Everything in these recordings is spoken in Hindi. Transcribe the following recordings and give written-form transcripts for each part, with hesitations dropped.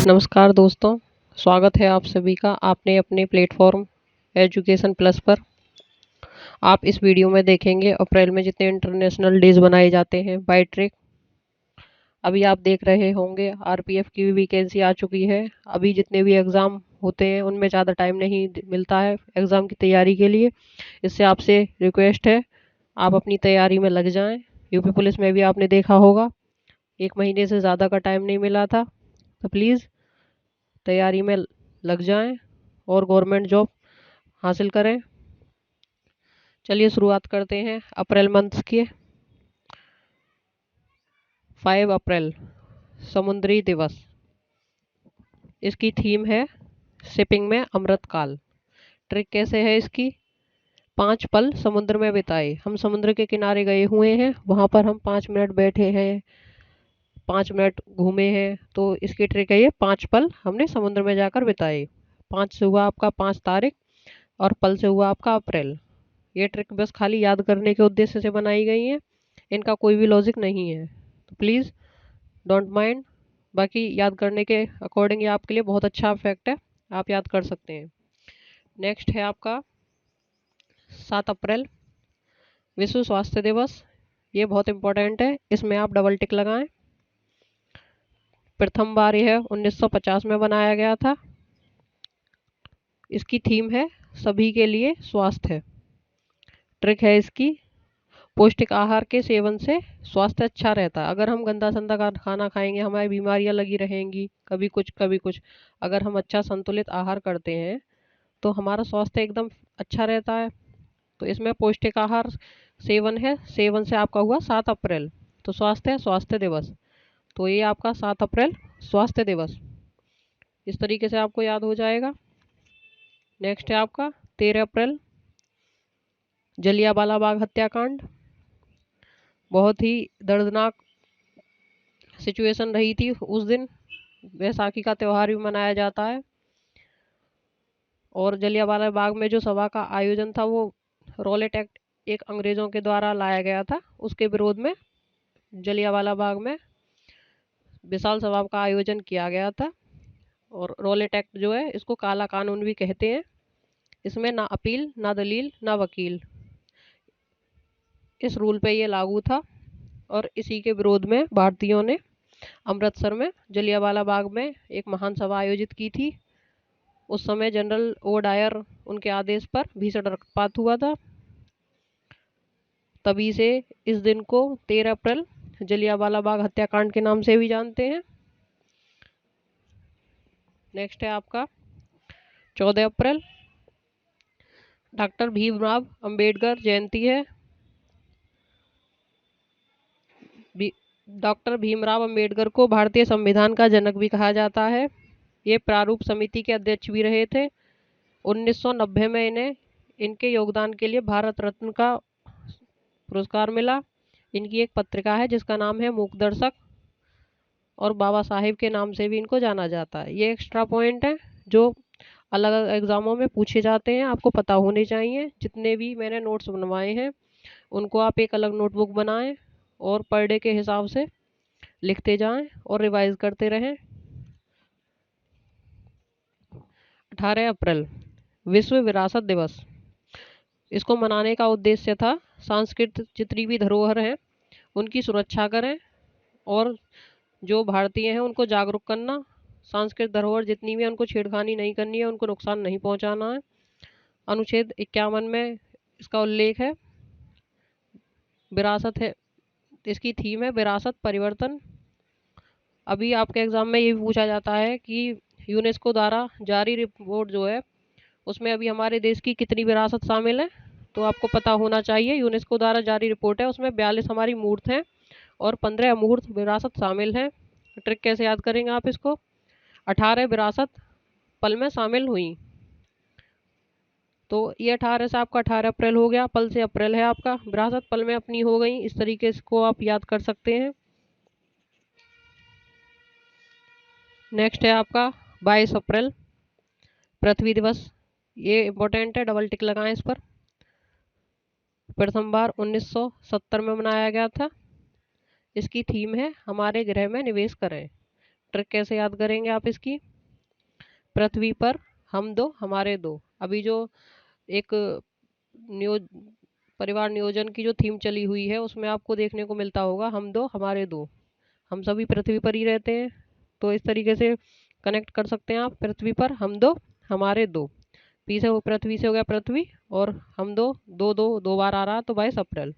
नमस्कार दोस्तों, स्वागत है आप सभी का आपने अपने प्लेटफॉर्म एजुकेशन प्लस पर। आप इस वीडियो में देखेंगे अप्रैल में जितने इंटरनेशनल डेज बनाए जाते हैं बाय ट्रिक। अभी आप देख रहे होंगे आरपीएफ की भी वैकेंसी आ चुकी है। अभी जितने भी एग्ज़ाम होते हैं उनमें ज़्यादा टाइम नहीं मिलता है एग्ज़ाम की तैयारी के लिए। इससे आपसे रिक्वेस्ट है, आप अपनी तैयारी में लग जाएं। यूपी पुलिस में भी आपने देखा होगा 1 महीने से ज़्यादा का टाइम नहीं मिला था, तो प्लीज़ तैयारी में लग जाएं और गवर्नमेंट जॉब हासिल करें। चलिए शुरुआत करते हैं अप्रैल मंथ की। 5 अप्रैल समुद्री दिवस। इसकी थीम है शिपिंग में अमृतकाल। ट्रिक कैसे है इसकी? 5 पल समुद्र में बिताए। हम समुद्र के किनारे गए हुए हैं, वहाँ पर हम 5 मिनट बैठे हैं, 5 मिनट घूमे हैं। तो इसकी ट्रिक है ये 5 पल हमने समुद्र में जाकर बिताए। 5 से हुआ आपका 5 तारीख और पल से हुआ आपका अप्रैल। ये ट्रिक बस खाली याद करने के उद्देश्य से बनाई गई है, इनका कोई भी लॉजिक नहीं है, तो प्लीज़ डोंट माइंड। बाकी याद करने के अकॉर्डिंग ये आपके लिए बहुत अच्छा फैक्ट है, आप याद कर सकते हैं। नेक्स्ट है आपका 7 अप्रैल विश्व स्वास्थ्य दिवस। ये बहुत इंपॉर्टेंट है, इसमें आप डबल टिक लगाएं। प्रथम बार यह 1950 में बनाया गया था। इसकी थीम है सभी के लिए स्वास्थ्य। ट्रिक है इसकी, पौष्टिक आहार के सेवन से स्वास्थ्य अच्छा रहता है। अगर हम गंदा संदा खाना खाएंगे हमारी बीमारियां लगी रहेंगी, कभी कुछ कभी कुछ। अगर हम अच्छा संतुलित आहार करते हैं तो हमारा स्वास्थ्य एकदम अच्छा रहता है। तो इसमें पौष्टिक आहार सेवन है, सेवन से आपका हुआ 7 अप्रैल, तो स्वास्थ्य है स्वास्थ्य दिवस। तो ये आपका 7 अप्रैल स्वास्थ्य दिवस, इस तरीके से आपको याद हो जाएगा। नेक्स्ट है आपका 13 अप्रैल जलियांवाला बाग हत्याकांड। बहुत ही दर्दनाक सिचुएशन रही थी उस दिन। बैसाखी का त्यौहार भी मनाया जाता है और जलियांवाला बाग में जो सभा का आयोजन था वो रॉलेट एक्ट एक अंग्रेजों के द्वारा लाया गया था। उसके विरोध में जलियांवाला बाग में विशाल सभा का आयोजन किया गया था। और रॉलेट एक्ट जो है इसको काला कानून भी कहते हैं। इसमें ना अपील ना दलील ना वकील, इस रूल पे ये लागू था। और इसी के विरोध में भारतीयों ने अमृतसर में जलियांवाला बाग में एक महान सभा आयोजित की थी। उस समय जनरल ओ डायर उनके आदेश पर भीषण रक्तपात हुआ था। तभी से इस दिन को 13 अप्रैल जलियांवाला बाग हत्याकांड के नाम से भी जानते हैं। नेक्स्ट है आपका 14 अप्रैल डॉक्टर भीमराव अंबेडकर जयंती है। डॉक्टर भीमराव अंबेडकर को भारतीय संविधान का जनक भी कहा जाता है। ये प्रारूप समिति के अध्यक्ष भी रहे थे। 1990 में इन्हें इनके योगदान के लिए भारत रत्न का पुरस्कार मिला। इनकी एक पत्रिका है जिसका नाम है मूक दर्शक, और बाबा साहेब के नाम से भी इनको जाना जाता है। ये एक्स्ट्रा पॉइंट है जो अलग अलग एग्जामों में पूछे जाते हैं, आपको पता होने चाहिए। जितने भी मैंने नोट्स बनवाए हैं उनको आप एक अलग नोटबुक बनाएं और पर डे के हिसाब से लिखते जाएं और रिवाइज करते रहें। 18 अप्रैल विश्व विरासत दिवस। इसको मनाने का उद्देश्य था सांस्कृतिक जितनी भी धरोहर हैं उनकी सुरक्षा करें और जो भारतीय हैं उनको जागरूक करना। सांस्कृतिक धरोहर जितनी भी है उनको छेड़खानी नहीं करनी है, उनको नुकसान नहीं पहुंचाना है। अनुच्छेद 51 में इसका उल्लेख है। विरासत है, इसकी थीम है विरासत परिवर्तन। अभी आपके एग्जाम में ये भी पूछा जाता है कि यूनेस्को द्वारा जारी रिपोर्ट जो है उसमें अभी हमारे देश की कितनी विरासत शामिल है। तो आपको पता होना चाहिए यूनेस्को द्वारा जारी रिपोर्ट है उसमें 42 हमारी मूर्त हैं और 15 अमूर्त विरासत शामिल हैं। ट्रिक कैसे याद करेंगे आप इसको? 18 विरासत पल में शामिल हुई। तो ये 18 से आपका 18 अप्रैल हो गया। पल से अप्रैल है आपका, विरासत पल में अपनी हो गई। इस तरीके को आप याद कर सकते हैं। नेक्स्ट है आपका 22 अप्रैल पृथ्वी दिवस। ये इम्पोर्टेंट है, डबल टिक लगाएं इस पर। प्रथम बार 1970 में मनाया गया था। इसकी थीम है हमारे ग्रह में निवेश करें। ट्रिक कैसे याद करेंगे आप इसकी? पृथ्वी पर हम दो हमारे दो। अभी जो एक परिवार नियोजन की जो थीम चली हुई है उसमें आपको देखने को मिलता होगा, हम दो हमारे दो। हम सभी पृथ्वी पर ही रहते हैं, तो इस तरीके से कनेक्ट कर सकते हैं आप। पृथ्वी पर हम दो हमारे दो, पी से पृथ्वी से हो गया पृथ्वी, और हम दो, दो दो दो बार आ रहा तो 22 अप्रैल।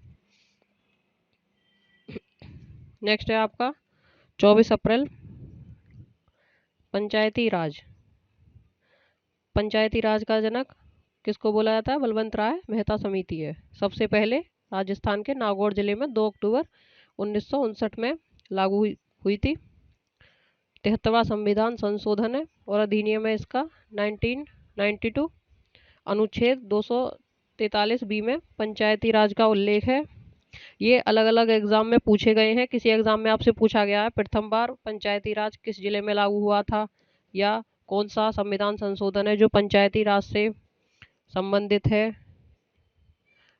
नेक्स्ट है आपका 24 अप्रैल, पंचायती राज। पंचायती राज का जनक किसको बोला जाता है? बलवंत राय मेहता समिति है। सबसे पहले राजस्थान के नागौर जिले में 2 अक्टूबर 1959 में लागू हुई थी। 73वां संविधान संशोधन है और अधिनियम है इसका 1992। अनुच्छेद 243 बी में पंचायती राज का उल्लेख है। ये अलग अलग एग्जाम में पूछे गए हैं। किसी एग्जाम में आपसे पूछा गया है प्रथम बार पंचायती राज किस जिले में लागू हुआ था, या कौन सा संविधान संशोधन है जो पंचायती राज से संबंधित है,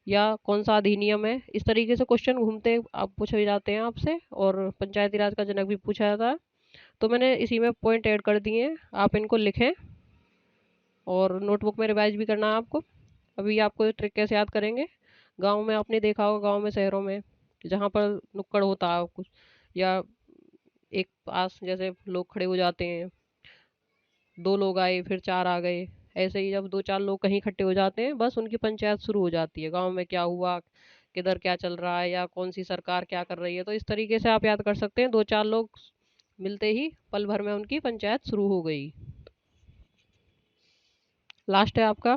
या कौन सा अधिनियम है। इस तरीके से क्वेश्चन घूमते आप पूछे जाते हैं आपसे, और पंचायती राज का जनक भी पूछा जाता है। तो मैंने इसी में पॉइंट ऐड कर दिए हैं, आप इनको लिखें और नोटबुक में रिवाइज भी करना है आपको। अभी आपको ट्रिक कैसे याद करेंगे? गांव में आपने देखा होगा, गांव में शहरों में जहाँ पर नुक्कड़ होता है कुछ, या एक पास जैसे लोग खड़े हो जाते हैं, 2 लोग आए फिर 4 आ गए, ऐसे ही जब 2-4 लोग कहीं इकट्ठे हो जाते हैं, बस उनकी पंचायत शुरू हो जाती है। गांव में क्या हुआ, किधर क्या चल रहा है, या कौन सी सरकार क्या कर रही है। तो इस तरीके से आप याद कर सकते हैं। 2-4 लोग मिलते ही पल भर में उनकी पंचायत शुरू हो गई। लास्ट है आपका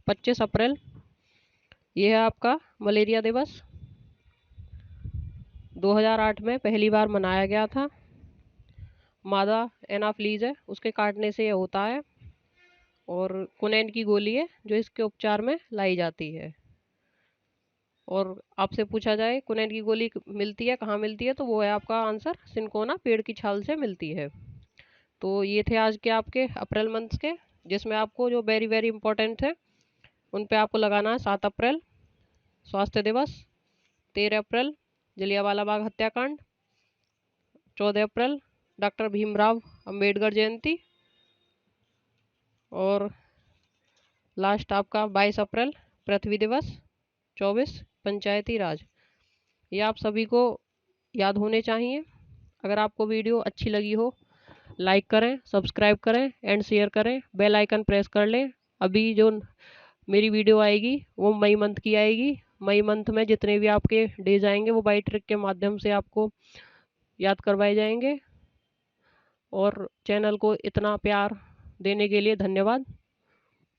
25 अप्रैल, ये है आपका मलेरिया दिवस। 2008 में पहली बार मनाया गया था। मादा एनाफ्लीज है, उसके काटने से ये होता है, और कुनैन की गोली है जो इसके उपचार में लाई जाती है। और आपसे पूछा जाए कुनैन की गोली मिलती है कहाँ मिलती है, तो वो है आपका आंसर सिनकोना पेड़ की छाल से मिलती है। तो ये थे आज के आपके अप्रैल मंथ के, जिसमें आपको जो वेरी वेरी इंपॉर्टेंट है उन पे आपको लगाना है। 7 अप्रैल स्वास्थ्य दिवस, 13 अप्रैल जलियांवाला बाग हत्याकांड, 14 अप्रैल डॉक्टर भीमराव अंबेडकर जयंती, और लास्ट आपका 22 अप्रैल पृथ्वी दिवस, 24 पंचायती राज। ये आप सभी को याद होने चाहिए। अगर आपको वीडियो अच्छी लगी हो, लाइक करें, सब्सक्राइब करें एंड शेयर करें, बेल आइकन प्रेस कर लें। अभी जो मेरी वीडियो आएगी वो मई मंथ की आएगी। मई मंथ में जितने भी आपके डेज आएंगे वो बाई ट्रिक के माध्यम से आपको याद करवाए जाएंगे। और चैनल को इतना प्यार देने के लिए धन्यवाद।